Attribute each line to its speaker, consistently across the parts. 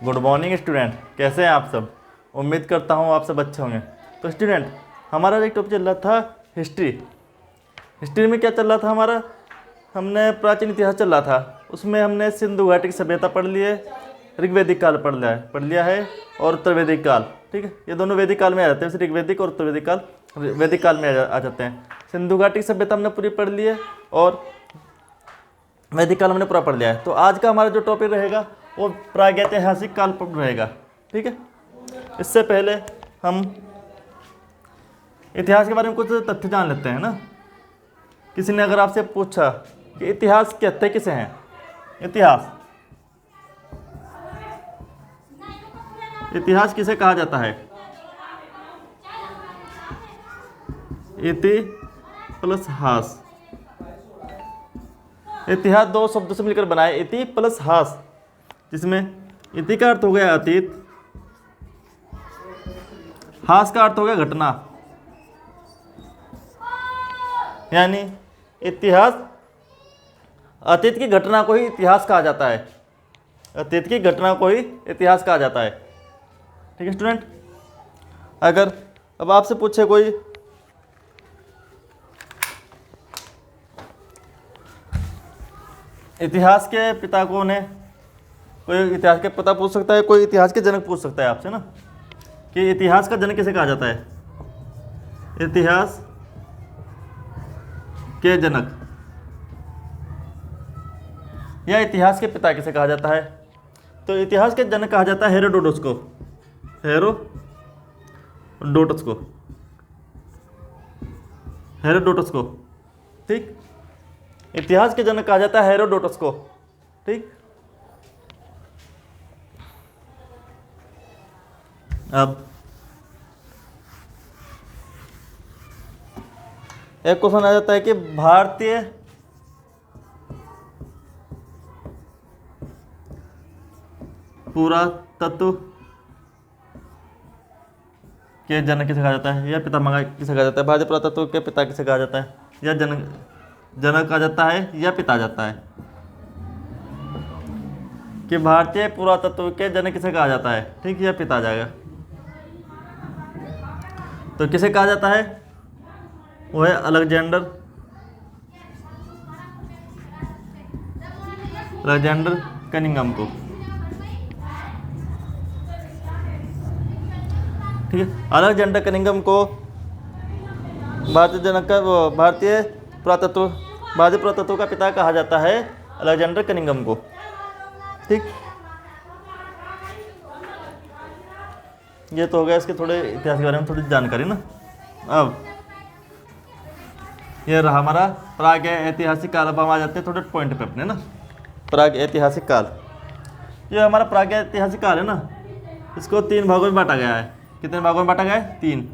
Speaker 1: Good morning student, कैसे हैं आप सब। उम्मीद करता हूँ आप सब अच्छे होंगे। तो स्टूडेंट, हमारा एक टॉपिक चल रहा था हिस्ट्री। हिस्ट्री में क्या चल रहा था हमारा, हमने प्राचीन इतिहास चल रहा था। उसमें हमने सिंधु घाटी की सभ्यता पढ़ ली है, ऋग्वैदिक काल पढ़ लिया है और उत्तर वैदिक काल। ठीक है, ये दोनों वैदिक काल में आ जाते हैं, ऋग्वैदिक और उत्तर वैदिक काल वैदिक काल में आ जाते हैं। सिंधु घाटी की सभ्यता हमने पूरी पढ़ ली है और वैदिक काल हमने पूरा पढ़ लिया है। तो आज का हमारा जो टॉपिक रहेगा वो प्रागैतिहासिक काल पर रहेगा। ठीक है, इससे पहले हम इतिहास के बारे में कुछ तथ्य जान लेते हैं ना। किसी ने अगर आपसे पूछा कि इतिहास कहते किसे हैं, इतिहास किसे कहा जाता है। इति प्लस हास, इतिहास दो शब्दों से मिलकर बना है, इति प्लस हास, जिसमें इति का अर्थ हो गया अतीत, हास का अर्थ हो गया घटना। यानी इतिहास, अतीत की घटना को ही इतिहास कहा जाता है, अतीत की घटना को ही इतिहास कहा जाता है। ठीक है स्टूडेंट, अगर अब आपसे पूछे कोई इतिहास के पिता कौन है, कोई इतिहास के पिता पूछ सकता है, कोई इतिहास के जनक पूछ सकता है आपसे ना, कि इतिहास का जनक किसे कहा जाता है। इतिहास के जनक या इतिहास के पिता किसे कहा जाता है, तो इतिहास के जनक कहा जाता है हेरोडोटस को, हेरोडोटस को। ठीक, इतिहास के जनक कहा जाता है हेरोडोटस को। ठीक, अब एक क्वेश्चन आ जाता है कि भारतीय पुरातत्व के जनक किसे कहा जाता है, या पितामह किसे कहा जाता है। भारतीय पुरातत्व के पिता किसे कहा जाता है, या जनक कहा जाता है या पिता जाता है, कि भारतीय पुरातत्व के जनक किसे कहा जाता है। ठीक, या पिता आ जाएगा। तो किसे कहा जाता है, वो है अलेक्जेंडर कनिंघम को। ठीक है, अलेक्जेंडर कनिंघम को भारतीय पुरातत्व का पिता कहा जाता है, अलेक्जेंडर कनिंघम को। ठीक, ये तो हो गया इसके थोड़े इतिहास के बारे में थोड़ी जानकारी ना। अब ये रहा हमारा प्राग ऐतिहासिक काल। अब हम आ जाते हैं थोड़े पॉइंट पे अपने ना। प्राग ऐतिहासिक काल, ये हमारा प्राग ऐतिहासिक काल है ना, इसको 3 भागों में बांटा गया है। कितने भागों में बांटा गया है, 3।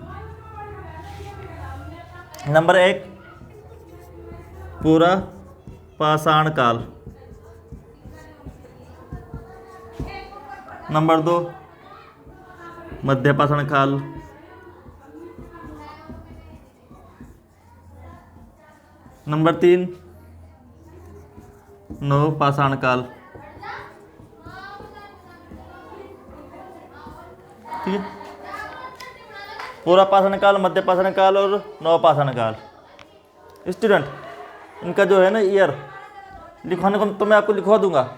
Speaker 1: नंबर 1 पूरा पाषाण काल, नंबर 2 मध्य पाषाण काल, नंबर 3 नव पाषाण काल। ठीक है, पूरा पाषाण काल, मध्य पाषाण काल और नव पाषाण काल। स्टूडेंट, इनका जो है ना ईयर लिखवाने को तो मैं आपको लिखवा दूंगा,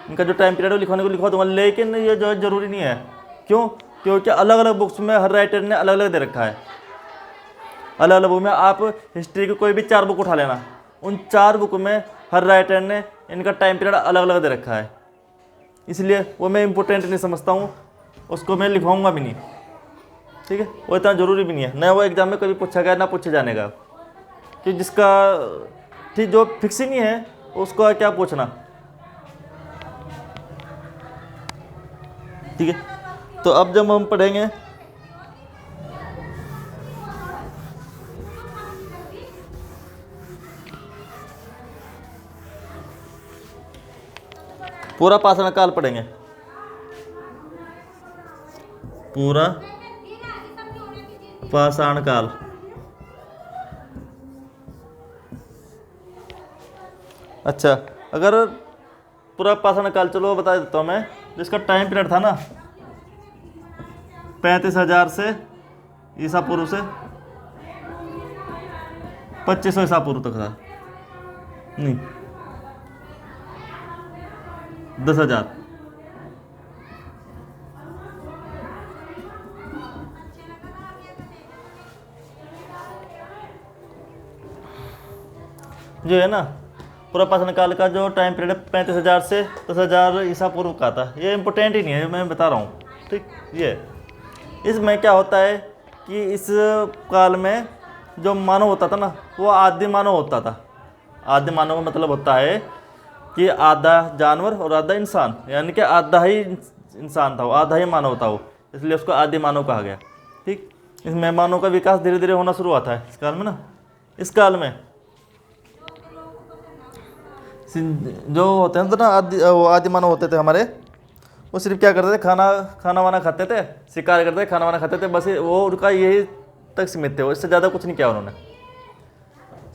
Speaker 1: इनका जो टाइम पीरियड है लिखवाने को लिखवा दूंगा, लेकिन ये जो है ज़रूरी नहीं है। क्यों, क्योंकि अलग अलग बुक्स में हर राइटर ने अलग अलग दे रखा है। अलग अलग बुक में आप हिस्ट्री की कोई भी 4 बुक उठा लेना, उन 4 बुक में हर राइटर ने इनका टाइम पीरियड अलग अलग दे रखा है, इसलिए वो मैं इम्पोर्टेंट नहीं समझता हूँ, उसको मैं लिखवाऊंगा भी नहीं। ठीक है, वो इतना ज़रूरी भी नहीं है, ना वो एग्जाम में कभी पूछा गया ना पूछे जाने का, कि जिसका ठीक जो फिक्स ही नहीं है उसको क्या पूछना। ठीक है, तो अब जब हम पढ़ेंगे पूरा पाषाण काल पढ़ेंगे, पूरा पाषाण काल। अच्छा, अगर पूरा पाषाण काल, चलो बता देता हूँ मैं, तो इसका टाइम पीरियड था ना 35,000 से ईसा पूर्व से 2500 ईसा पूर्व तक था, नहीं 10,000। जो है ना पूरा पाषाण काल का जो टाइम पीरियड 35,000 से 10,000 ईसा पूर्व का था, ये इम्पोर्टेंट ही नहीं है, मैं बता रहा हूँ। ठीक, ये इसमें क्या होता है कि इस काल में जो मानव होता था ना वो आदि मानव होता था। आदि मानव का मतलब होता है कि आधा जानवर और आधा इंसान, यानी कि आधा ही इंसान था वो, आधा ही मानव था वो, इसलिए उसको आदि मानव कहा गया। ठीक, इसमें मानव का विकास धीरे धीरे होना शुरू हुआ था इस काल में ना। इस काल में जो होते हैं तो ना आदि मानव होते थे हमारे, वो सिर्फ क्या करते थे, खाना वाना खाते थे, शिकार करते थे, खाना वाना खाते थे, बस वो उनका यही तक सीमित थे, वो इससे ज़्यादा कुछ नहीं किया उन्होंने।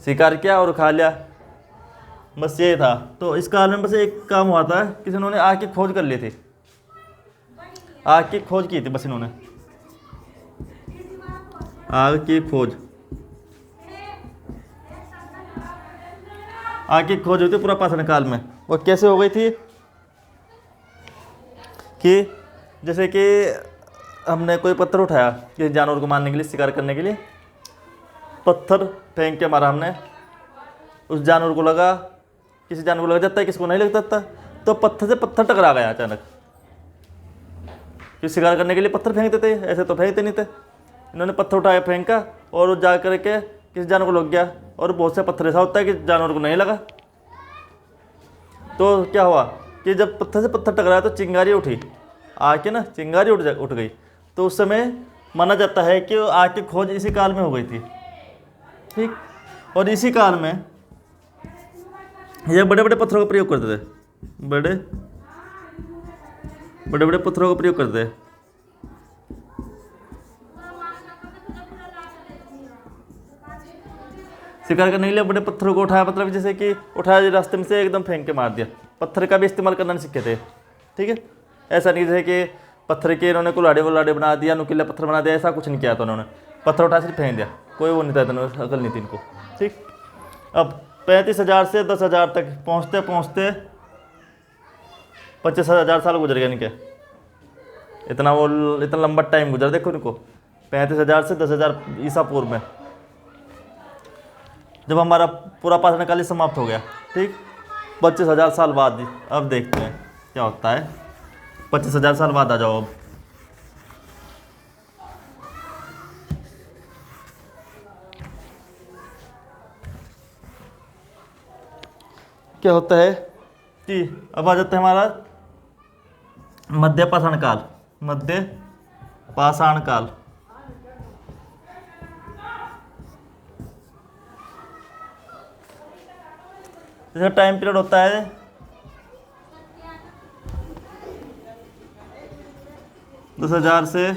Speaker 1: शिकार किया और खा लिया, बस यही था। तो इस काल में बस एक काम हुआ था, किसी उन्होंने आग की खोज कर ली थी, आग की खोज की थी बस इन्होंने, आग की खोज, आग की खोज हुई थी पूरा पाषाण काल में। वो कैसे हो गई थी कि जैसे कि हमने कोई पत्थर उठाया किसी जानवर को मारने के लिए, शिकार करने के लिए, पत्थर फेंक के मारा हमने, उस जानवर को लगा, किसी जानवर को लग जाता है, किसको नहीं लगता था, तो पत्थर से पत्थर टकरा गया अचानक। कि शिकार करने के लिए पत्थर फेंकते थे, ऐसे तो फेंकते नहीं थे। इन्होंने पत्थर उठाया, फेंका, और जा करके किसी जानवर को लग गया, और बहुत से पत्थर ऐसा होता है कि जानवर को नहीं लगा। तो क्या हुआ कि जब पत्थर से पत्थर टकराया तो चिंगारी उठी, आग की ना चिंगारी उठ गई। तो उस समय माना जाता है कि आग की खोज इसी काल में हो गई थी। ठीक, और इसी काल में ये बड़े बड़े पत्थरों का प्रयोग करते थे, बड़े बड़े पत्थरों का प्रयोग करते थे। शिकार करने के लिए बड़े पत्थरों को उठाया, मतलब जैसे कि उठाया रास्ते में से एकदम फेंक के मार दिया। पत्थर का भी इस्तेमाल करना नहीं सीखे थे। ठीक है, ऐसा नहीं जैसे कि पत्थर के इन्होंने कुल्हाड़े बना दिया, नुकीला पत्थर बना दिया, ऐसा कुछ नहीं किया था उन्होंने। पत्थर उठा सिर्फ फेंक दिया, कोई वो नहीं था, इतना अकल नहीं थी इनको। ठीक, अब 35,000 से 10,000 तक पहुँचते पहुँचते 25,000 साल गुजर गए इनके। इतना लंबा टाइम गुजरा, देखो इनको 35,000 से 10,000 ईसा पूर्व में, जब हमारा पूरा पाषाण काल समाप्त हो गया। ठीक, 25,000 साल बाद अब देखते हैं क्या होता है। 25,000 साल बाद आ जाओ अब। क्या होता है कि अब आ जाता है हमारा मध्य पाषाण काल। मध्य पाषाण काल जैसे टाइम पीरियड होता है 10,000 से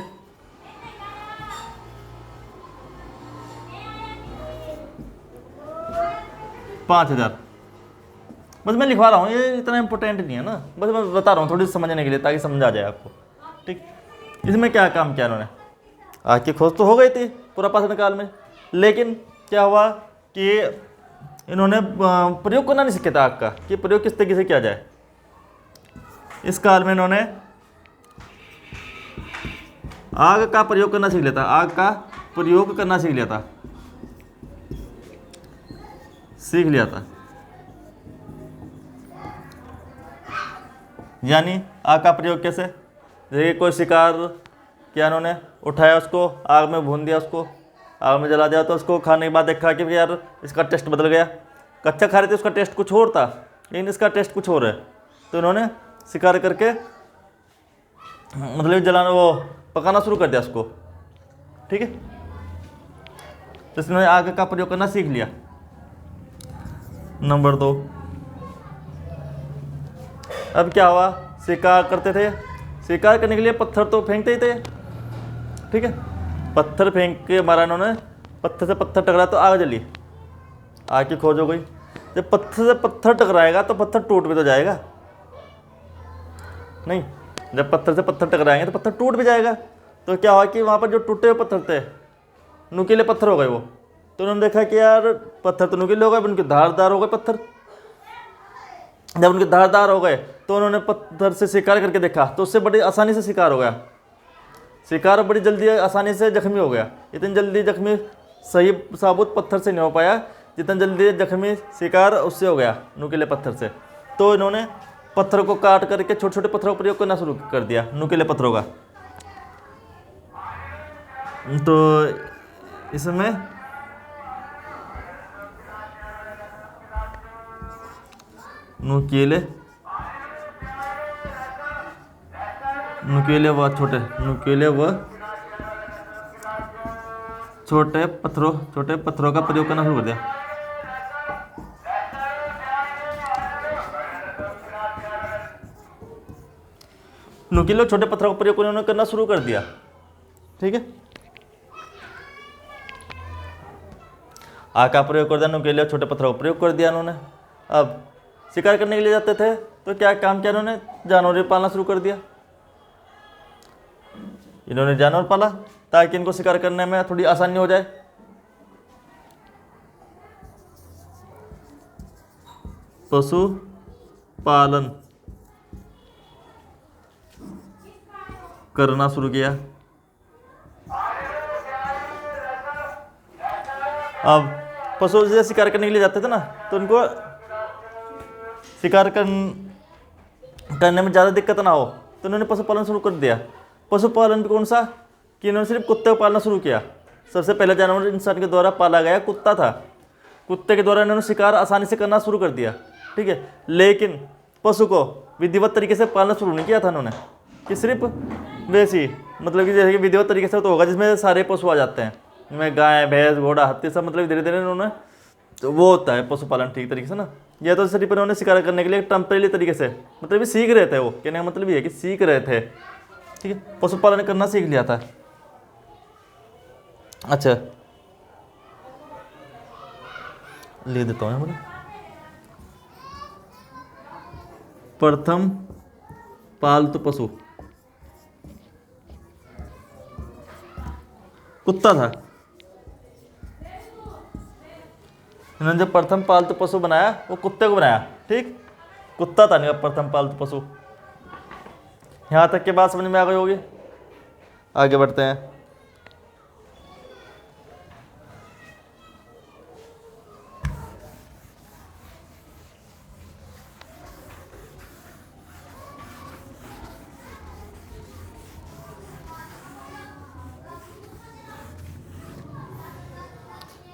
Speaker 1: 5,000। बस मैं लिखवा रहा हूँ, ये इतना इंपॉर्टेंट नहीं है ना, बस मैं बता रहा हूँ थोड़ी समझने के लिए, ताकि समझ आ जाए आपको। ठीक, इसमें क्या काम किया इन्होंने, आग की खोज तो हो गई थी पूरा पाषाण काल में, लेकिन क्या हुआ कि इन्होंने प्रयोग करना नहीं सीखा था आग का, कि प्रयोग किस तरीके से किया जाए। इस काल में इन्होंने आग का प्रयोग करना सीख लिया था, आग का प्रयोग करना सीख लिया था। यानी आग का प्रयोग कैसे, जैसे कोई शिकार किया, इन्होंने उठाया, उसको आग में भून दिया, उसको आग में जला दिया, तो उसको खाने के बाद देखा कि यार इसका टेस्ट बदल गया। कच्चा खा रहे थे, उसका टेस्ट कुछ और था, लेकिन इसका टेस्ट कुछ और है। तो इन्होंने शिकार करके मतलब जलाना, वो पकाना शुरू कर दिया उसको। ठीक है, तो इन्होंने आग का प्रयोग करना सीख लिया। नंबर 2, अब क्या हुआ, शिकार करते थे, शिकार करने के लिए पत्थर तो फेंकते ही थे। ठीक है, पत्थर फेंक के मारा इन्होंने, पत्थर से पत्थर टकरा तो आग जली, आग की खोज हो गई। जब पत्थर से पत्थर टकराएगा तो पत्थर टूट भी तो जाएगा नहीं, जब पत्थर से पत्थर टकराएंगे तो पत्थर टूट भी जाएगा। तो क्या हुआ कि वहाँ पर जो टूटे हुए पत्थर थे, नुकीले पत्थर हो गए वो। तो उन्होंने देखा कि यार पत्थर तो नुकीले हो गए, उनके धारदार हो गए पत्थर। जब उनके धारदार हो गए तो उन्होंने पत्थर से शिकार करके देखा, तो उससे बड़ी आसानी से शिकार हो गया। शिकार बड़ी जल्दी आसानी से जख्मी हो गया। इतनी जल्दी जख्मी सही साबुत पत्थर से नहीं हो पाया जितना जल्दी जख्मी शिकार उससे हो गया, नुकीले पत्थर से। तो इन्होंने पत्थर को काट करके छोटे छोटे पत्थरों का प्रयोग करना शुरू कर दिया, नुकीले पत्थरों का। तो इसमें नुकीले व छोटे पत्थरों का प्रयोग करना शुरू कर दिया। नुकीले छोटे पत्थरों का प्रयोग उन्होंने करना शुरू कर दिया। ठीक है, आग का प्रयोग कर दिया, नुकीले छोटे पत्थरों का प्रयोग कर दिया उन्होंने। अब शिकार करने के लिए जाते थे तो क्या काम किया उन्होंने, जानवर पालना शुरू कर दिया। इन्होंने जानवर पाला ताकि इनको शिकार करने में थोड़ी आसानी हो जाए। पशु पालन करना शुरू किया। अब पशु से शिकार करने के लिए जाते थे ना, तो उनको शिकार करने में ज़्यादा दिक्कत ना हो, तो उन्होंने पशुपालन शुरू कर दिया। पशुपालन कौन सा, कि इन्होंने सिर्फ कुत्ते को पालना शुरू किया। सबसे पहला जानवर इंसान के द्वारा पाला गया कुत्ता था। कुत्ते के द्वारा इन्होंने शिकार आसानी से करना शुरू कर दिया। ठीक है, लेकिन पशु को विधिवत तरीके से पालना शुरू नहीं किया था उन्होंने, कि सिर्फ वैसी मतलब कि जैसे कि विधिवत तरीके से तो होगा जिसमें सारे पशु आ जाते हैं, जिसमें गाय भैंस घोड़ा हाथी सब, मतलब धीरे धीरे उन्होंने, तो वो होता है पशुपालन ठीक तरीके से ना। यह तो सिर्फ उन्होंने शिकार करने के लिए टेम्परेरी तरीके से, मतलब ये सीख रहे थे, वो कहने का मतलब ये है कि सीख रहे थे। ठीक है, पशुपालन करना सीख लिया था। अच्छा लिख देता हूँ मैं, प्रथम पालतू पशु कुत्ता था। इन्होंने जब प्रथम पालतू पशु बनाया वो कुत्ते को बनाया। ठीक, कुत्ता था नहीं प्रथम पालतू पशु। यहाँ तक के बात समझ में आ गई होगी। आगे बढ़ते हैं।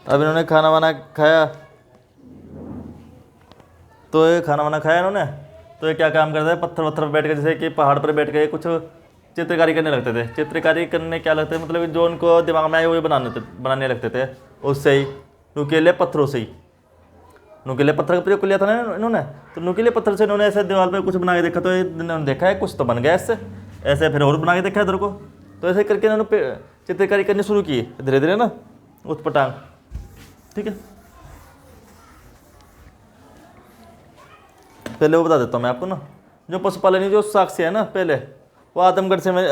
Speaker 1: अब इन्होंने खाना वाना खाया, तो ये खाना वाना खाया इन्होंने, तो ये क्या काम करते हैं, पत्थर वत्थर पर बैठ के, जैसे कि पहाड़ पर बैठ के कुछ चित्रकारी करने लगते थे। चित्रकारी करने क्या लगते थे, मतलब जो उनको दिमाग में आए वो बनाने लगते थे, उससे ही नुकीले पत्थरों से ही। नुकीले पत्थर का प्रयोग कर लिया था ना इन्होंने, तो नुकीले पत्थर से इन्होंने ऐसे दीवार पर कुछ बना के देखा, तो इन्होंने देखा है कुछ तो बन गया इससे, ऐसे फिर और बना के देखा इधर को, तो ऐसे करके इन्होंने चित्रकारी करनी शुरू की धीरे धीरे ना, उत्पटांग। ठीक है, पहले वो बता देता हूँ मैं आपको ना, जो पशुपालन जो साक्ष्य है ना, पहले वो आदमगढ़ से मैं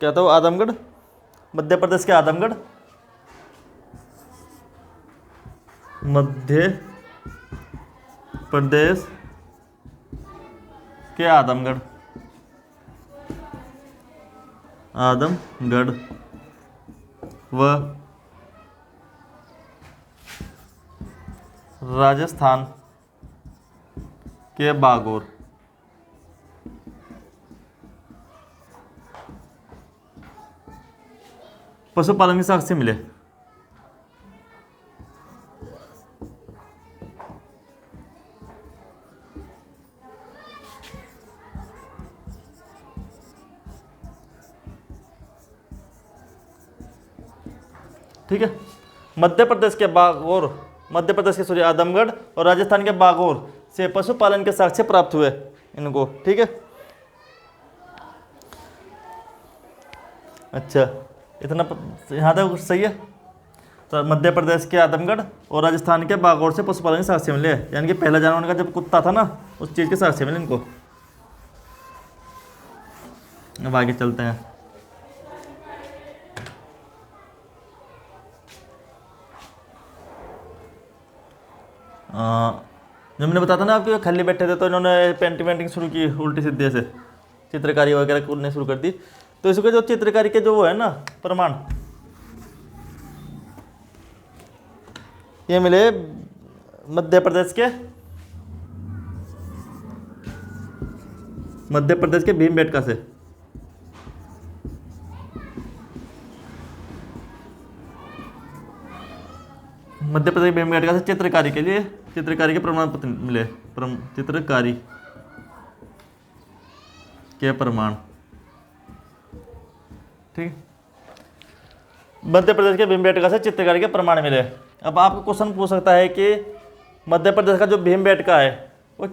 Speaker 1: क्या था, वो आदमगढ़, मध्य प्रदेश के आदमगढ़, मध्य प्रदेश के आदमगढ़ व राजस्थान के बागोर पशुपालन के साक्ष्य मिले। ठीक है, मध्य प्रदेश के बागोर, मध्य प्रदेश के सॉरी आदमगढ़ और राजस्थान के बागोर से पशुपालन के साक्ष्य प्राप्त हुए इनको। ठीक है, अच्छा इतना यहाँ तक सही है। तो मध्य प्रदेश के आदमगढ़ और राजस्थान के बागौर से पशुपालन के साक्ष्य मिले, यानी कि पहला जानवर का जब कुत्ता था ना, उस चीज़ के साक्ष्य मिले इनको। अब आगे चलते हैं। जब मैंने बताया था ना आपके खाली बैठे थे तो इन्होंने पेंटिंग वेंटिंग शुरू की उल्टी सीधे से, चित्रकारी वगैरह करने शुरू कर दी। तो इसके जो चित्रकारी के जो वो है ना प्रमाण, ये मिले मध्य प्रदेश के भीमबेटका से। मध्य प्रदेश भीमबेटका से चित्रकारी के प्रमाण पत्र मिले, चित्रकारी के प्रमाण। ठीक, मध्य प्रदेश के भीमबेटका से चित्रकारी के प्रमाण मिले। अब आपको क्वेश्चन पूछ सकता है कि मध्य प्रदेश का जो भीमबेटका है वो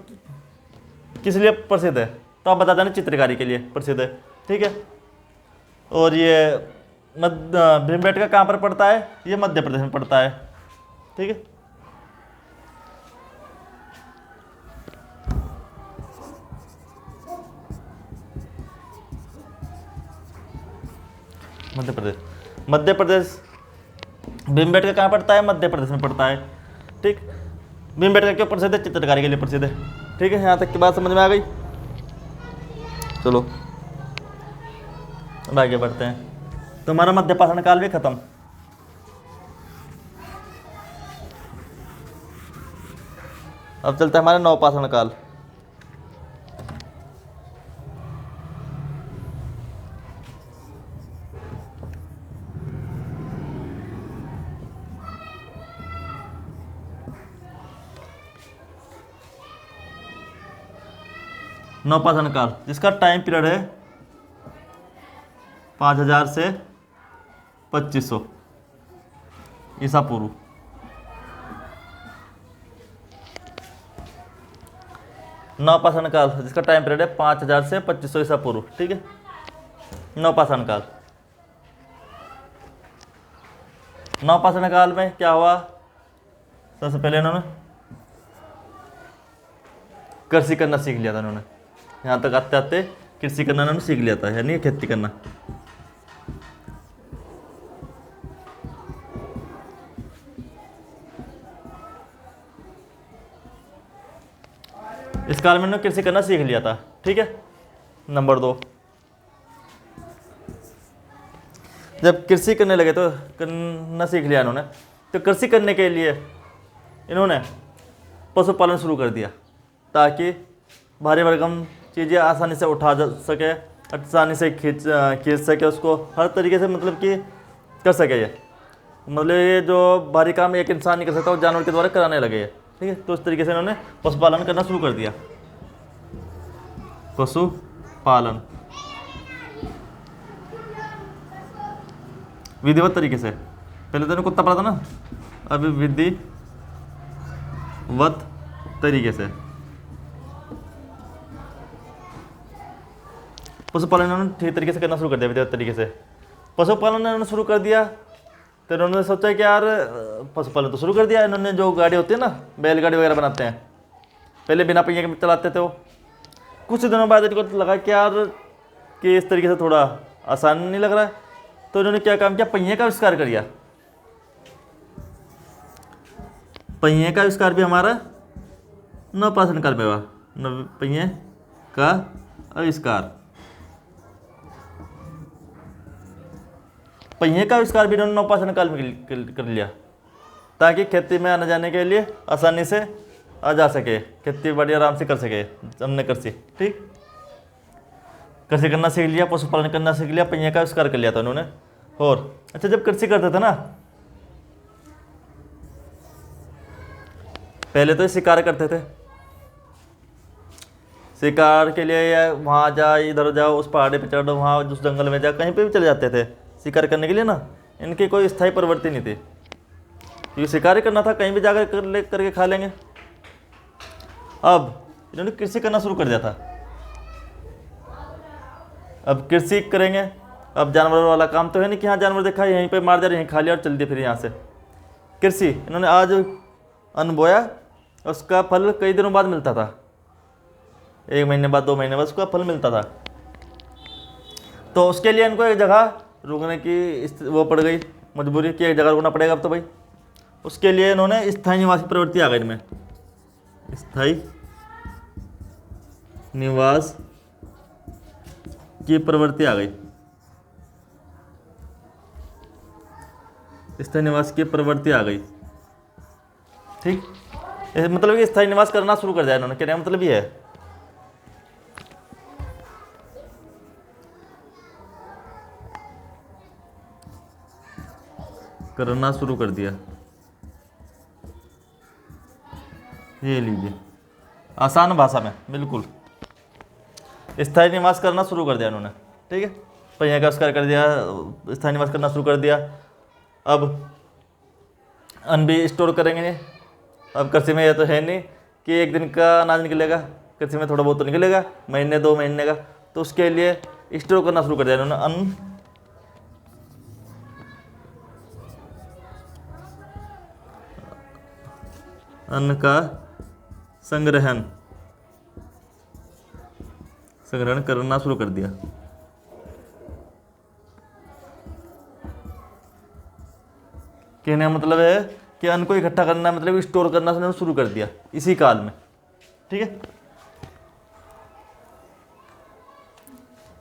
Speaker 1: किस लिए प्रसिद्ध है, तो आप बता देना चित्रकारी के लिए प्रसिद्ध है। ठीक है, और ये भीमबेटका कहाँ पर पड़ता है, ये मध्य प्रदेश में पड़ता है। ठीक है, मध्य प्रदेश भीमबेटका कहाँ पड़ता है, मध्य प्रदेश में पड़ता है। ठीक, भीमबेटका क्यों प्रसिद्ध है, चित्रकारी के लिए प्रसिद्ध है। ठीक है, यहाँ तक की बात समझ में आ गई। चलो अब आगे बढ़ते हैं। तो हमारा मध्यपाषाण काल भी खत्म। अब चलता है हमारा नवपाषाण काल। नवपाषाण काल जिसका टाइम पीरियड है 5000 से 2500 ईसा पूर्व। नवपाषाण काल जिसका टाइम पीरियड है 5000 से 2500 ईसा पूर्व। ठीक है, नवपाषाण काल। नवपाषाण काल में क्या हुआ, सबसे पहले इन्होंने कृषि करना सीख लिया था। इन्होंने यहाँ तक आते आते कृषि करना इन्होंने सीख लिया था, यानी खेती करना। इस काल में इन्होंने कृषि करना सीख लिया था। ठीक है, नंबर 2, जब कृषि करने लगे तो करना सीख लिया इन्होंने, तो कृषि करने के लिए इन्होंने पशुपालन शुरू कर दिया ताकि भारी भरकम चीज़ें आसानी से उठा जा सके, आसानी से खींच सके उसको, हर तरीके से मतलब कि कर सके। ये मतलब ये जो भारी काम एक इंसान नहीं कर सकता वो जानवर के द्वारा कराने लगे। ठीक है, तो इस तरीके से इन्होंने पशुपालन करना शुरू कर दिया। पशुपालन विधिवत तरीके से, पहले तो कुत्ता पढ़ा था ना, अभी विधिवत तरीके से पशुपालन इन्होंने ठीक तरीके से करना शुरू कर दिया। विधिवत तरीके से पशुपालन इन्होंने शुरू कर दिया, तो इन्होंने सोचा कि यार पशुपालन तो शुरू कर दिया। इन्होंने जो गाड़ी होती है ना, बैलगाड़ी वगैरह बनाते हैं, पहले बिना पहिए के चलाते थे वो। कुछ दिनों बाद इनको लगा कि यार कि इस तरीके से थोड़ा आसान नहीं लग रहा है, तो इन्होंने क्या काम किया, पहिए का आविष्कार कर दिया। पहिए का आविष्कार भी हमारा नवपाषाण काल में हुआ। पहिए का आविष्कार, पहिए का आविष्कार भी इन्होंने नवपाषाण काल में कर लिया ताकि खेती में आने जाने के लिए आसानी से आ जा सके, खेती बाड़ी आराम से कर सके। हमने कृषि, ठीक, कृषि करना सीख लिया, पशुपालन करना सीख लिया, पहिए का आविष्कार कर लिया था उन्होंने। और अच्छा, जब कृषि करते थे ना, पहले तो शिकार करते थे। शिकार के लिए या वहाँ जा, इधर जाओ, उस पहाड़ी पे चढ़ो, वहाँ उस जंगल में जा, कहीं पे भी चले जाते थे शिकार करने के लिए ना। इनकी कोई स्थायी प्रवृत्ति नहीं थी, क्योंकि शिकार ही करना था, कहीं भी जाकर करके खा लेंगे। अब इन्होंने कृषि करना शुरू कर दिया था। अब कृषि करेंगे, अब जानवर वाला काम तो है नहीं कि हाँ जानवर देखा यहीं पे मार दिया, यहीं खा लिया और चल दिए फिर यहाँ से। कृषि इन्होंने आज अन्न बोया, उसका फल कई दिनों बाद मिलता था, 1 महीने बाद, 2 महीने बाद उसका फल मिलता था। तो उसके लिए इनको एक जगह रुकने की वो पड़ गई, मजबूरी कि एक जगह रुकना पड़ेगा अब तो भाई। उसके लिए इन्होंने स्थायी निवास की प्रवृत्ति आ गई इनमें, स्थायी निवास की प्रवृत्ति आ गई, स्थायी निवास की प्रवृत्ति आ गई। ठीक, मतलब कि स्थायी निवास करना शुरू कर दिया इन्होंने, कहने का मतलब ये है। करना शुरू कर दिया, ये लीजिए आसान भाषा में बिल्कुल, स्थायी निवास करना शुरू कर दिया इन्होंने। ठीक है, पहिया का आविष्कार कर दिया, स्थायी निवास करना शुरू कर दिया। अब अन्न भी स्टोर करेंगे। अब कृषि में यह तो है नहीं कि एक दिन का अनाज निकलेगा, कृषि में थोड़ा बहुत तो निकलेगा, महीने 2 महीने का, तो उसके लिए स्टोर करना शुरू कर दिया इन्होंने। अन्न का संग्रहण करना शुरू कर दिया। कहने का मतलब है कि अन्न को इकट्ठा करना, मतलब स्टोर करना शुरू कर दिया इसी काल में। ठीक है,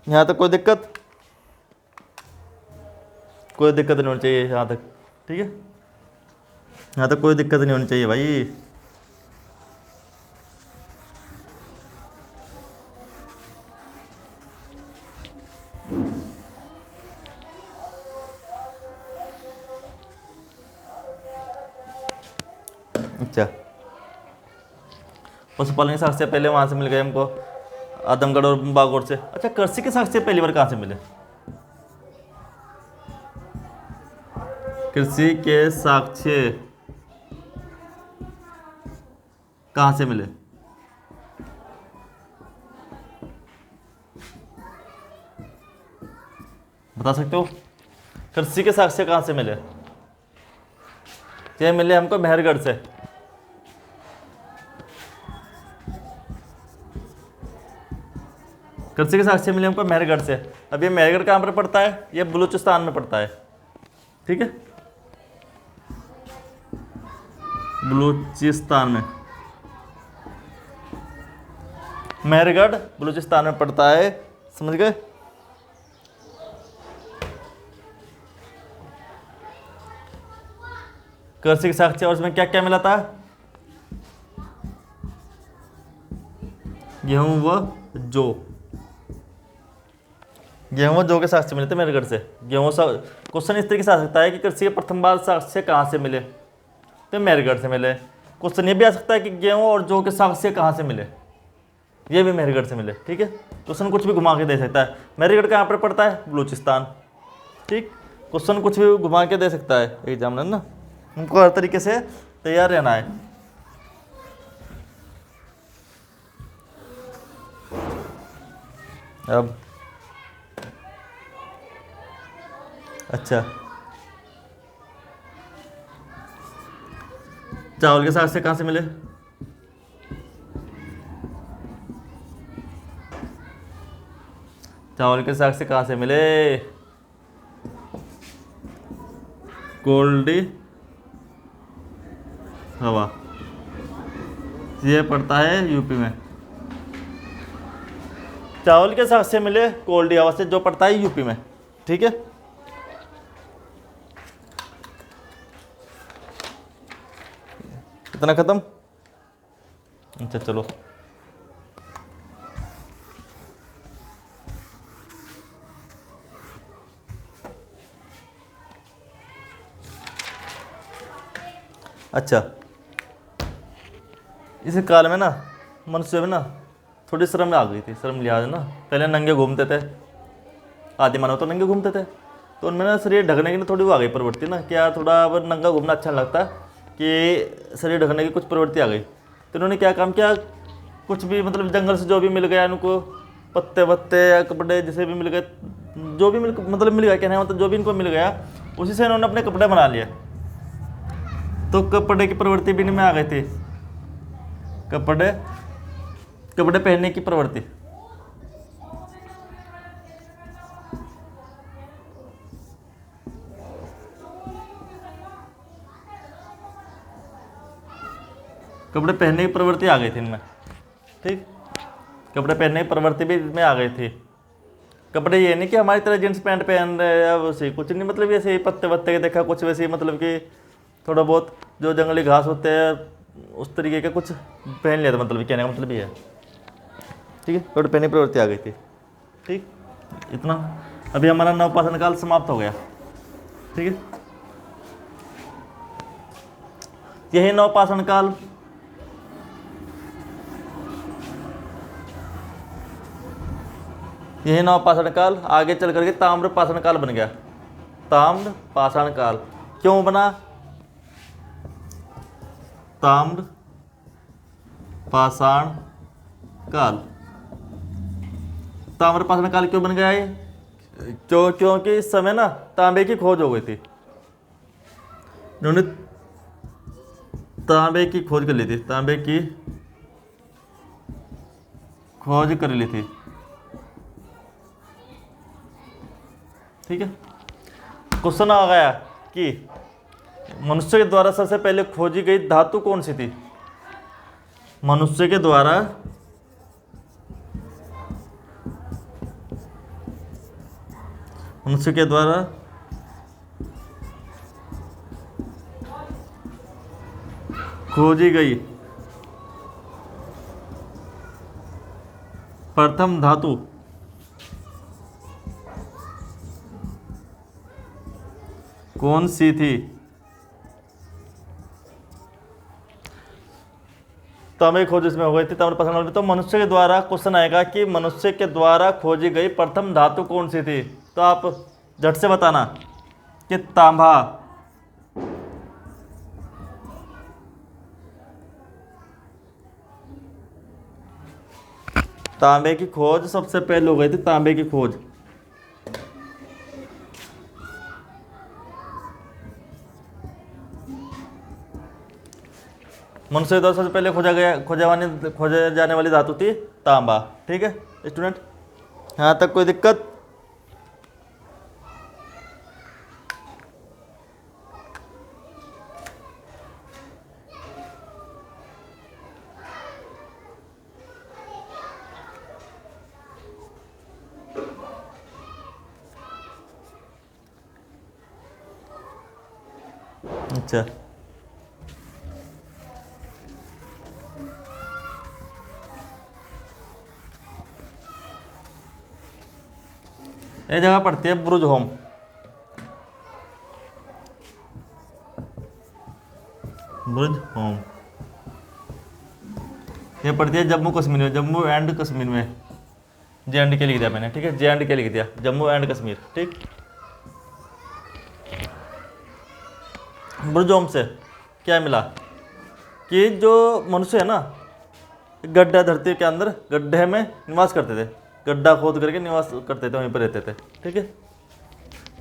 Speaker 1: यहां तक कोई दिक्कत नहीं होनी चाहिए यहां तक। ठीक है, यहां तक कोई दिक्कत नहीं होनी चाहिए भाई। अच्छा, पशुपालन के साक्ष्य पहले वहां से मिल गए हमको, आदमगढ़ और बागौर से। अच्छा, कृषि के साक्ष्य पहली बार कहाँ से मिले? कृषि के साक्ष्य कहाँ से मिले? बता सकते हो? कृषि के साक्ष्य कहाँ से मिले? ये मिले हमको मेहरगढ़ से। कृषि के साक्ष्य मिले हमको मेहरगढ़ से। अब ये मेहरगढ़ कहाँ पर पड़ता है? ये बलूचिस्तान में पड़ता है। ठीक है, बलूचिस्तान में, मेहरगढ़ बलूचिस्तान में पड़ता है। समझ गए? कृषि के साक्ष्य, और उसमें क्या क्या मिला था? गेहूं व जौ, गेहूं व जौ के साक्ष्य मिले थे मेहरगढ़ से। गेहूं क्वेश्चन इस तरीके से आ सकता है कि कृषि के प्रथम बार साक्ष्य कहाँ से मिले? तो मेहरगढ़ से मिले। क्वेश्चन ये भी आ सकता है कि गेहूं और जौ के साक्ष्य कहाँ से मिले? ये भी मेहरगढ़ से मिले। ठीक है, क्वेश्चन कुछ भी घुमा के दे सकता है। मेहरगढ़ कहाँ पर पड़ता है? बलूचिस्तान। ठीक, क्वेश्चन कुछ भी घुमा के दे सकता है एग्जामिनर ना, उनको हर तरीके से तैयार रहना है। अब अच्छा, चावल के साक्ष्य कहाँ से मिले? चावल के साक्ष्य कहाँ से मिले? कोल्डी हवा, ये पड़ता है यूपी में। चावल के साक्ष्य मिले कोल्डी हवा से, जो पड़ता है यूपी में। ठीक है, इतना खत्म। अच्छा चलो, अच्छा, इस काल में ना मनुष्य में ना थोड़ी शर्म आ गई थी, शर्म लिहाज ना। पहले नंगे घूमते थे, आदि मानव तो नंगे घूमते थे, तो उनमें ना शरीर ढकने की ना थोड़ी वो आ गई प्रवृत्ति ना, क्या थोड़ा अब नंगा घूमना अच्छा लगता है कि शरीर ढकने की कुछ प्रवृत्ति आ गई। तो उन्होंने क्या काम किया, कुछ भी मतलब जंगल से जो भी मिल गया उनको, पत्ते वत्ते या कपड़े जैसे भी मिल गए, जो भी मतलब मिल गया, कहने मतलब जो भी इनको मिल गया, उसी से इन्होंने अपने कपड़े बना लिए। तो कपड़े की प्रवृत्ति भी इनमें आ गई थी, कपड़े पहनने की प्रवृत्ति। कपड़े पहनने की प्रवृत्ति आ गई थी इनमें, ठीक। कपड़े पहनने की प्रवृत्ति भी में आ गई थी। कपड़े ये नहीं कि हमारी तरह जींस पैंट पहन रहे या वैसे कुछ नहीं, मतलब ऐसे ही पत्ते वत्ते के देखा कुछ वैसे ही, मतलब कि थोड़ा बहुत जो जंगली घास होते हैं उस तरीके का कुछ पहन लिया था, मतलब कहने का मतलब ये है, ठीक है। कपड़े पहनने की प्रवृत्ति आ गई थी, ठीक। इतना अभी हमारा नवपाषाण काल समाप्त हो गया, ठीक है। यही नवपाषाण काल आगे चल करके ताम्र पाषाण काल बन गया। ताम्र पाषाण काल क्यों बना? ताम्र पाषाण काल, ताम्र पाषाण काल क्यों बन गया ये? क्योंकि इस समय ना तांबे की खोज हो गई थी। इन्होंने तांबे की खोज कर ली थी, तांबे की खोज कर ली थी, ठीक है। क्वेश्चन आ गया कि मनुष्य के द्वारा सबसे पहले खोजी गई धातु कौन सी थी? मनुष्य के द्वारा खोजी गई प्रथम धातु कौन सी थी? तांबे की खोज इसमें हो गई थी, ताम्र पाषाण काल में। तो मनुष्य के द्वारा क्वेश्चन आएगा कि मनुष्य के द्वारा खोजी गई प्रथम धातु कौन सी थी? तो आप झट से बताना कि तांबा। तांबे की खोज सबसे पहले हो गई थी, तांबे की खोज। मनुष्य के द्वारा सबसे पहले खोजे जाने वाली धातु थी तांबा, ठीक है स्टूडेंट। यहाँ तक कोई दिक्कत? अच्छा, ये जगह पड़ती है ब्रुज होम। ब्रुज होम ये पड़ती है जम्मू कश्मीर में, जम्मू एंड कश्मीर में। JNK लिख दिया मैंने, ठीक है, JNK लिख दिया, जम्मू एंड कश्मीर, ठीक। ब्रुज होम से क्या मिला कि जो मनुष्य है ना, गड्ढा धरती के अंदर गड्ढे में निवास करते थे, गड्ढा खोद करके निवास करते थे, वहीं पर रहते थे, ठीक है।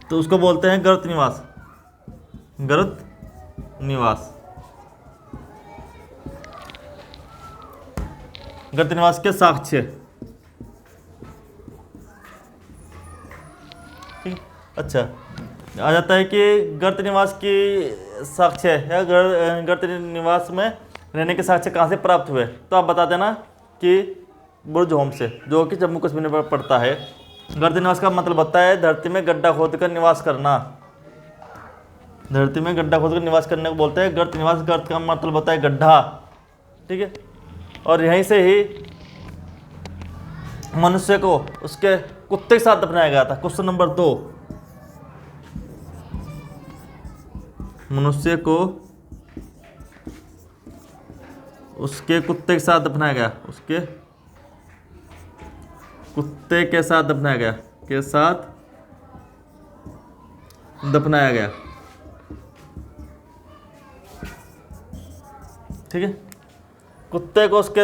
Speaker 1: तो उसको बोलते हैं गर्त निवास, गर्त निवास। गर्त निवास के साक्ष्य, ठीक। अच्छा, आ जाता है कि गर्त निवास की साक्ष्य या गर्त निवास में रहने के साक्ष्य कहाँ से प्राप्त हुए? तो आप बता देना कि ब्रुज होम से, जो कि जम्मू कश्मीर में पड़ता है। गर्त निवास का मतलब होता है धरती में गड्ढा खोद कर निवास करना। धरती में गड्ढा खोद कर निवास करने को बोलते हैं गर्त निवास। गर्त का मतलब होता है गड्ढा, ठीक है। और यहीं से ही मनुष्य को उसके कुत्ते के साथ दफनाया गया था। क्वेश्चन नंबर 2, मनुष्य को उसके कुत्ते के साथ दफनाया गया, उसके कुत्ते के साथ दफनाया गया, के साथ दफनाया गया, ठीक है। कुत्ते को उसके,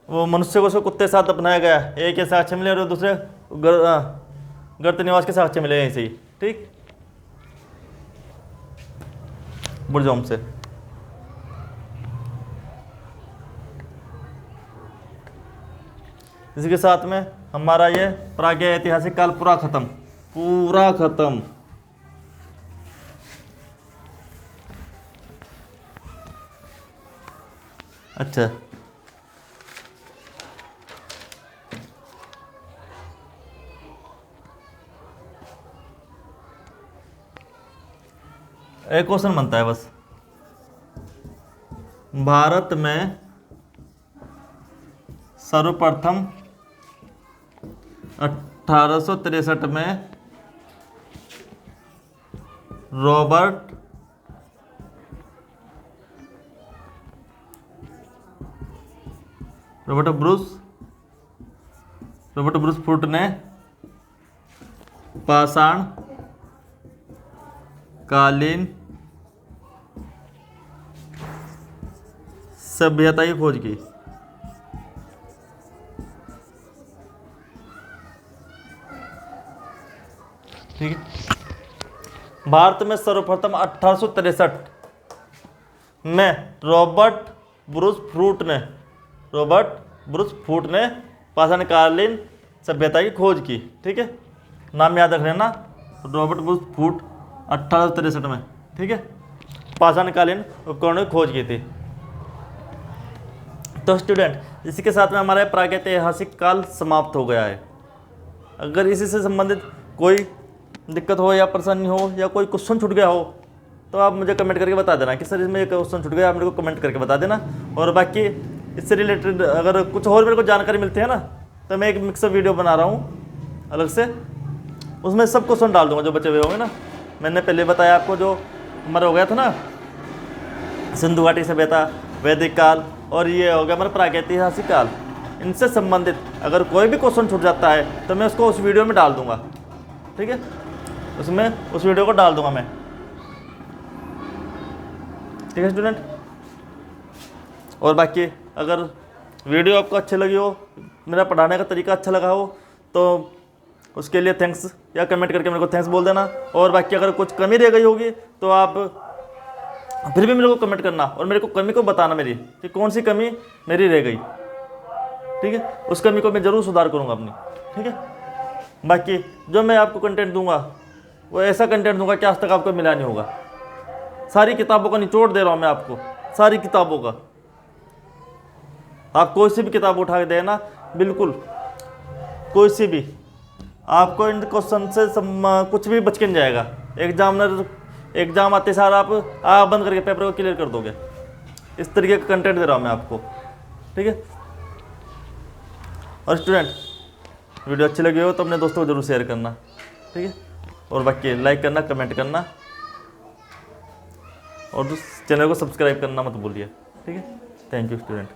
Speaker 1: वो मनुष्य को उसके कुत्ते के साथ दफनाया गया, एक के साक्ष्य मिले और दूसरे गर्त निवास के साक्ष्य मिले ऐसे ही, ठीक। ब्रुज होम से। इसी के साथ में हमारा ये प्राज्ञ ऐतिहासिक काल पूरा खत्म, पूरा खत्म। अच्छा, एक क्वेश्चन बनता है बस। भारत में सर्वप्रथम 1863 में रॉबर्ट ब्रूस फुट ने पाषाण कालीन सभ्यता की खोज की। ठीक है, भारत में सर्वप्रथम 1863 में रॉबर्ट ब्रूस फूट ने पाषाणकालीन सभ्यता की खोज की। ठीक है, नाम याद रख लेना, रॉबर्ट ब्रूस फूट 1863 में। ठीक है, पाषाणकालीन उपकरणों की खोज की थी। तो स्टूडेंट, इसी के साथ में हमारा प्रागैतिहासिक काल समाप्त हो गया है। अगर इसी से संबंधित कोई दिक्कत हो या परेशानी हो या कोई क्वेश्चन छूट गया हो तो आप मुझे कमेंट करके बता देना कि सर इसमें ये क्वेश्चन छूट गया, आप मेरे को कमेंट करके बता देना। और बाकी इससे रिलेटेड अगर कुछ और मेरे को जानकारी मिलती है ना, तो मैं एक मिक्सर वीडियो बना रहा हूँ अलग से, उसमें सब क्वेश्चन डाल दूंगा जो बचे हुए होंगे ना। मैंने पहले बताया आपको, जो हमारा हो गया था ना सिंधु घाटी सभ्यता, वैदिक काल, और ये हो गया हमारा प्रागैतिहासिक काल। इनसे संबंधित अगर कोई भी क्वेश्चन छूट जाता है तो मैं उसको उस वीडियो में डाल दूंगा। ठीक है, उसमें उस वीडियो को डाल दूंगा मैं। ठीक है स्टूडेंट, और बाकी अगर वीडियो आपको अच्छी लगी हो, मेरा पढ़ाने का तरीका अच्छा लगा हो, तो उसके लिए थैंक्स, या कमेंट करके मेरे को थैंक्स बोल देना। और बाकी अगर कुछ कमी रह गई होगी तो आप फिर भी मेरे को कमेंट करना और मेरे को कमी को बताना मेरी कि कौन सी कमी मेरी रह गई। ठीक है, उस कमी को मैं ज़रूर सुधार करूँगा अपनी। ठीक है, बाकी जो मैं आपको कंटेंट दूंगा वो ऐसा कंटेंट दूंगा कि आज तक आपको मिला नहीं होगा। सारी किताबों का निचोड़ दे रहा हूँ मैं आपको, सारी किताबों का। आप कोई सी भी किताब उठा के देना, बिल्कुल कोई सी भी, आपको इन क्वेश्चन से कुछ भी बच के नहीं जाएगा। एग्जाम आते सार आप बंद करके पेपर को क्लियर कर दोगे। इस तरीके का कंटेंट दे रहा हूँ मैं आपको। ठीक है, और स्टूडेंट, वीडियो अच्छी लगी हो तो अपने दोस्तों को जरूर शेयर करना। ठीक है, और बाकी लाइक करना, कमेंट करना, और चैनल को सब्सक्राइब करना मत भूलिए। ठीक है, थैंक यू स्टूडेंट।